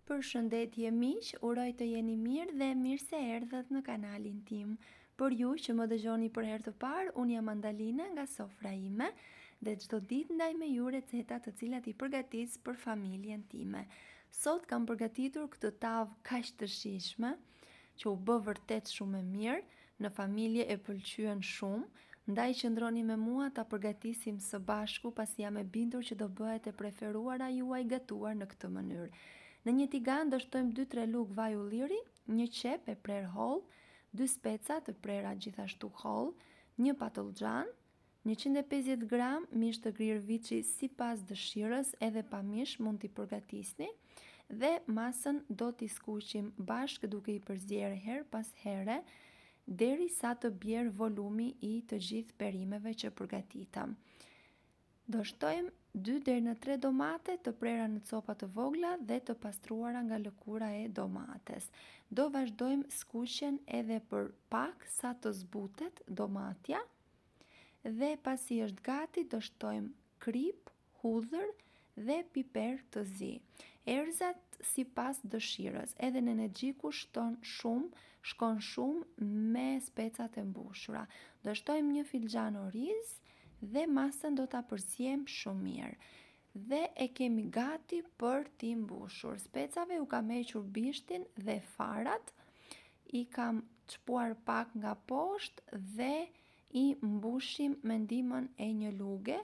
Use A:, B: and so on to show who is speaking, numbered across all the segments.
A: Përshëndetje miq, uroj të jeni mirë dhe mirë se erdhët në kanalin tim. Për ju që më dëgjoni për herë të parë, unë jam Andalina nga sofra ime dhe çdo ditë ndaj me ju receta të cilat I përgatis për familjen time. Sot kam përgatitur këtë tavë kaq të shijshme që u bë vërtet shumë e mirë, në familje e pëlqyen shumë, ndaj qëndroni me mua ta përgatisim së bashku pasi jam e bindur që do bëhet e preferuara juaj gatuar në këtë mënyrë. Në një tigan do shtojmë 2-3 lugë vaj ulliri, një qep e prer holl, 2 speca të prera gjithashtu holl, një patullxhan, 150 gram mish të grirë viçi sipas dëshirës, edhe pa mish mund t'i përgatisni, dhe masën do t'i skuqim bashkë duke I përzier her pas here, derisa të bjerë volumi I të gjithë perimeve që përgatitëm. Do shtojmë 2-3 domate të prera në copa të vogla dhe të pastruara nga lëkura e domates. Do vazhdojmë skuqjen edhe për pak sa të zbutet domatja dhe pasi është gati do shtojmë krip, hudhër dhe piper të zi. Erëzat sipas dëshirës, edhe nenexiku shkon shumë me specat e mbushura. Do shtojmë 1 filxhan oriz dhe masën do ta përziejmë shumë mirë. Dhe e kemi gati për t'i mbushur. Specave u kam hequr bishtin dhe farat, I kam çpuar pak nga poshtë dhe I mbushim me ndihmën e një luge,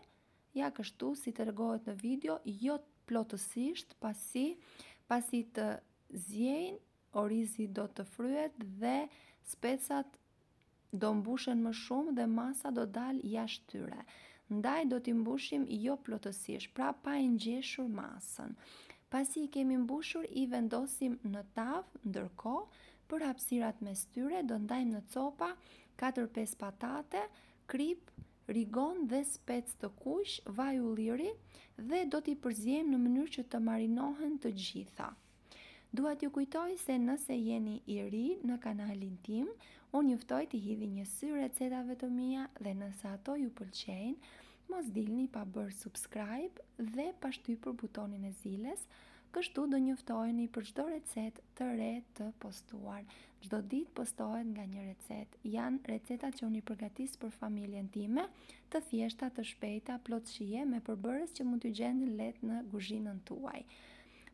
A: ja kështu si tregohet në video, jo plotësisht pasi të ziejnë, orizi do të fryhet dhe specat do mbushen më shumë dhe masa do dalë jashtë tyre. Ndaj do t'i mbushim jo plotësisht, pra pa I ngjeshur masën. Pasi I kemi mbushur, I vendosim në tavë, ndërkohë për hapësirat mes tyre do ndajmë në copa 4-5 patate, krip, rigon dhe spec të kuq, vaj ulliri dhe do t'i përziejmë në mënyrë që të marinohen të gjitha. Dua t'ju kujtoj se nëse jeni I ri në kanalin tim, unë juftoj t'i hidhi një sy recetave të mia dhe nëse ato ju pëlqejnë, mos dilni pa bërë subscribe dhe pa shtypur butonin e ziles, kështu do njoftoheni për çdo recetë të re të postuar. Çdo ditë postohet nga një recetë. Janë recetat që unë I përgatis për familjen time, të thjeshta, të shpejta, plot shije me përbërës që mund t'ju gjeni lehtë në kuzhinën tuaj.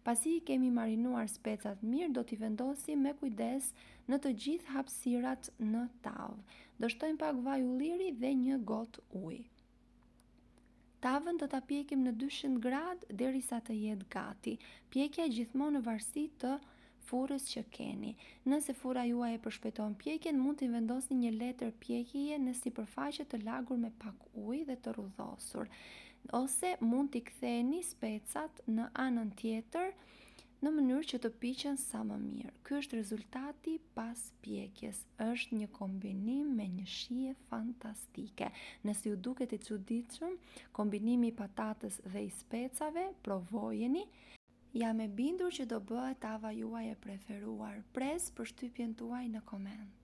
A: Pasi I kemi marinuar specat mirë, do t'i vendosim me kujdes në të gjithë hapësirat në tavë. Do shtojmë pak vaj ulliri dhe një gotë ujë. Tavën do ta pjekim në 200 gradë derisa të jetë gati. Pjekja gjithmonë në varësi të furrës që keni. Nëse furra juaj e përshpejton pjekjen, mund t'i vendosni një letër pjekjeje në sipërfaqe të lagur me pak ujë dhe të rrudhosur. Ose mund t'i ktheni specat në anën tjetër në mënyrë që të piqen sa më mirë. Ky është rezultati pas pjekjes. Është një kombinim me një shije fantastike. Nëse ju duket I çuditshëm kombinimi I patatës dhe I specave, provojeni. Jam e bindur që do bëhet tava juaj e preferuar. Pres përshtypjen tuaj në koment.